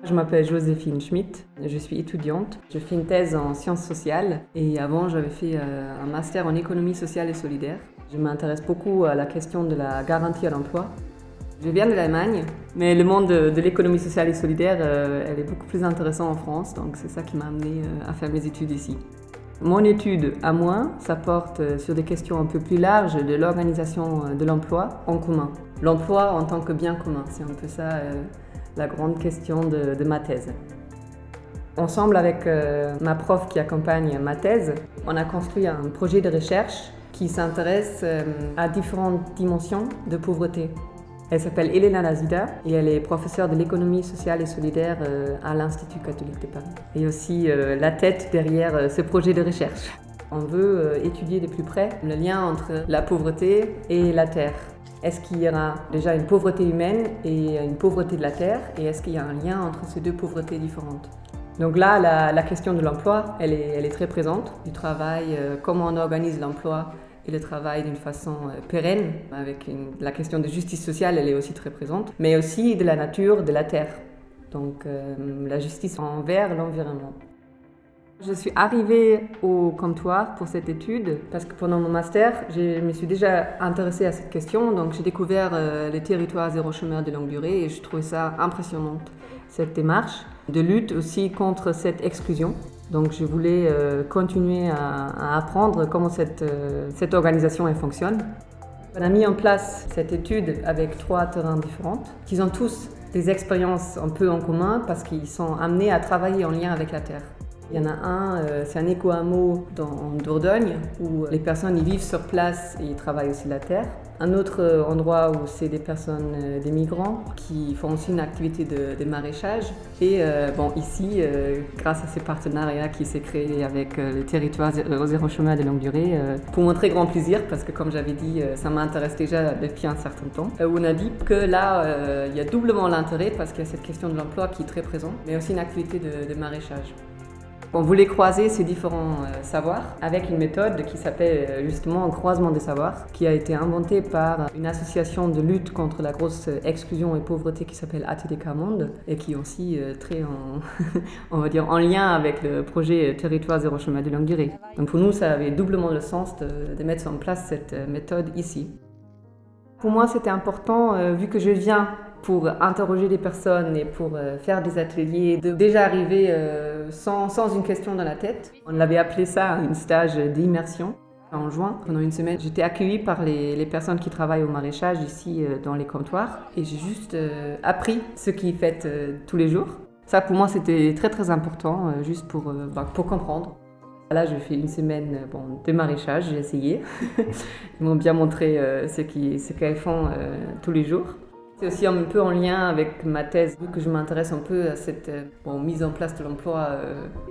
Je m'appelle Joséphine Schmidt, je suis étudiante. Je fais une thèse en sciences sociales et avant j'avais fait un master en économie sociale et solidaire. Je m'intéresse beaucoup à la question de la garantie à l'emploi. Je viens de l'Allemagne, mais le monde de l'économie sociale et solidaire, elle est beaucoup plus intéressant en France, donc c'est ça qui m'a amené à faire mes études ici. Mon étude, à moi, ça porte sur des questions un peu plus larges de l'organisation de l'emploi en commun. L'emploi en tant que bien commun, c'est un peu ça la grande question de ma thèse. Ensemble avec ma prof qui accompagne ma thèse, on a construit un projet de recherche qui s'intéresse à différentes dimensions de pauvreté. Elle s'appelle Elena Lazida et elle est professeure de l'économie sociale et solidaire à l'Institut catholique de Paris. Et aussi la tête derrière ce projet de recherche. On veut étudier de plus près le lien entre la pauvreté et la terre. Est-ce qu'il y aura déjà une pauvreté humaine et une pauvreté de la terre? Et est-ce qu'il y a un lien entre ces deux pauvretés différentes? Donc là, la question de l'emploi, elle est très présente. Du travail, comment on organise l'emploi et le travail d'une façon pérenne. Avec la question de justice sociale, elle est aussi très présente. Mais aussi de la nature, de la terre. Donc la justice envers l'environnement. Je suis arrivée au comptoir pour cette étude parce que pendant mon master, je me suis déjà intéressée à cette question. Donc j'ai découvert les territoires zéro chômeur de longue durée et je trouvais ça impressionnant, cette démarche de lutte aussi contre cette exclusion. Donc je voulais continuer à apprendre comment cette organisation elle fonctionne. On a mis en place cette étude avec 3 terrains différents qui ont tous des expériences un peu en commun parce qu'ils sont amenés à travailler en lien avec la terre. Il y en a un, c'est un éco-hameau en Dordogne où les personnes y vivent sur place et ils travaillent aussi la terre. Un autre endroit où c'est des personnes, des migrants qui font aussi une activité de maraîchage. Et ici, grâce à ces partenariats qui s'est créé avec le territoire zéro chômeur de longue durée, pour mon très grand plaisir, parce que comme j'avais dit, ça m'intéresse déjà depuis un certain temps, on a dit que là, il y a doublement l'intérêt parce qu'il y a cette question de l'emploi qui est très présente, mais aussi une activité de maraîchage. On voulait croiser ces différents savoirs avec une méthode qui s'appelle justement un croisement des savoirs, qui a été inventée par une association de lutte contre la grosse exclusion et pauvreté qui s'appelle ATD Monde et qui est aussi très on va dire en lien avec le projet Territoire zéro chômeur de longue durée. Donc pour nous, ça avait doublement le sens de mettre en place cette méthode ici. Pour moi, c'était important, vu que je viens pour interroger des personnes et pour faire des ateliers, de déjà arriver sans une question dans la tête. On avait appelé ça un stage d'immersion. En juin, pendant une semaine, j'étais accueillie par les personnes qui travaillent au maraîchage ici dans les comptoirs et j'ai juste appris ce qu'ils font tous les jours. Ça, pour moi, c'était très très important, juste pour comprendre. Là, j'ai fait une semaine de maraîchage, j'ai essayé. Ils m'ont bien montré ce qu'elles font tous les jours. C'est aussi un peu en lien avec ma thèse, vu que je m'intéresse un peu à cette mise en place de l'emploi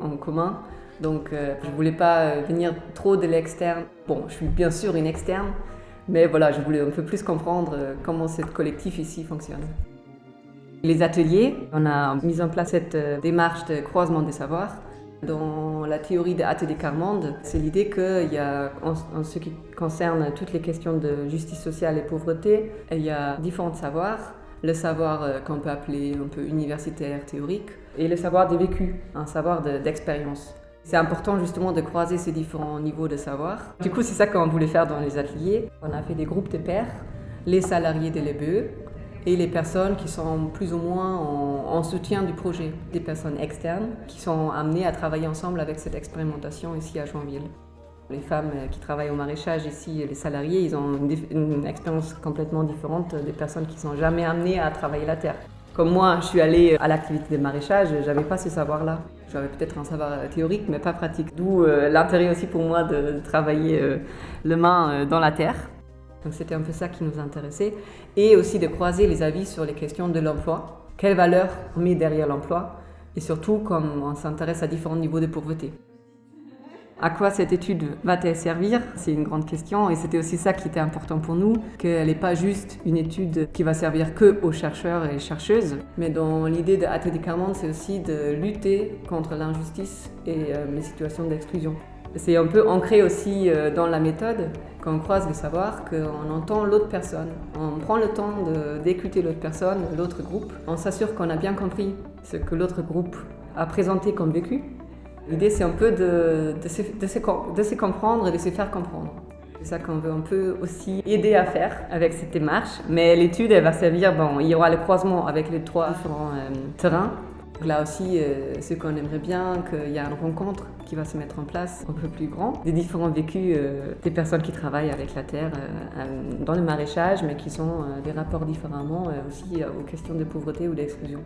en commun. Donc, je ne voulais pas venir trop de l'externe. Bon, je suis bien sûr une externe, mais voilà, je voulais un peu plus comprendre comment ce collectif ici fonctionne. Les ateliers, on a mis en place cette démarche de croisement des savoirs. Dans la théorie de ATD Monde, c'est l'idée qu'il y a, en ce qui concerne toutes les questions de justice sociale et pauvreté, il y a différents savoirs. Le savoir qu'on peut appeler un peu universitaire, théorique, et le savoir des vécus, un savoir d'expérience. C'est important justement de croiser ces différents niveaux de savoir. Du coup, c'est ça qu'on voulait faire dans les ateliers. On a fait des groupes de pairs, les salariés de l'EBE, et les personnes qui sont plus ou moins en soutien du projet, des personnes externes qui sont amenées à travailler ensemble avec cette expérimentation ici à Joinville. Les femmes qui travaillent au maraîchage ici, les salariés, ils ont une expérience complètement différente des personnes qui ne sont jamais amenées à travailler la terre. Comme moi, je suis allée à l'activité de maraîchage, je n'avais pas ce savoir-là. J'avais peut-être un savoir théorique, mais pas pratique. D'où l'intérêt aussi pour moi de travailler les mains dans la terre. Donc c'était un peu ça qui nous intéressait. Et aussi de croiser les avis sur les questions de l'emploi. Quelle valeur on met derrière l'emploi? Et surtout, comme on s'intéresse à différents niveaux de pauvreté. À quoi cette étude va-t-elle servir? C'est une grande question et c'était aussi ça qui était important pour nous, qu'elle n'est pas juste une étude qui va servir que aux chercheurs et chercheuses, mais dans l'idée de ATD Monde, c'est aussi de lutter contre l'injustice et les situations d'exclusion. C'est un peu ancré aussi dans la méthode, quand on croise les savoirs, qu'on entend l'autre personne. On prend le temps d'écouter l'autre personne, l'autre groupe. On s'assure qu'on a bien compris ce que l'autre groupe a présenté comme vécu. L'idée, c'est un peu de se comprendre et de se faire comprendre. C'est ça qu'on veut un peu aussi aider à faire avec cette démarche. Mais l'étude, elle va servir, il y aura le croisement avec les 3 différents terrains. Donc là aussi, ce qu'on aimerait bien, qu'il y ait une rencontre qui va se mettre en place un peu plus grand, des différents vécus des personnes qui travaillent avec la terre dans le maraîchage, mais qui sont des rapports différemment aussi aux questions de pauvreté ou d'exclusion.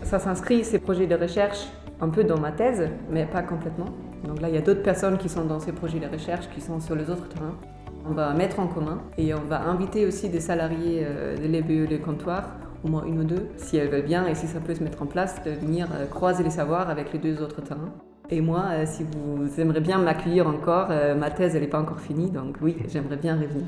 Ça s'inscrit, ces projets de recherche, un peu dans ma thèse, mais pas complètement. Donc là, il y a d'autres personnes qui sont dans ces projets de recherche, qui sont sur les autres terrains. On va mettre en commun et on va inviter aussi des salariés de l'EBE de comptoir, au moins 1 ou 2, si elles veulent bien et si ça peut se mettre en place, de venir croiser les savoirs avec les 2 autres terrains. Et moi, si vous aimeriez bien m'accueillir encore, ma thèse, elle n'est pas encore finie, donc oui, j'aimerais bien revenir.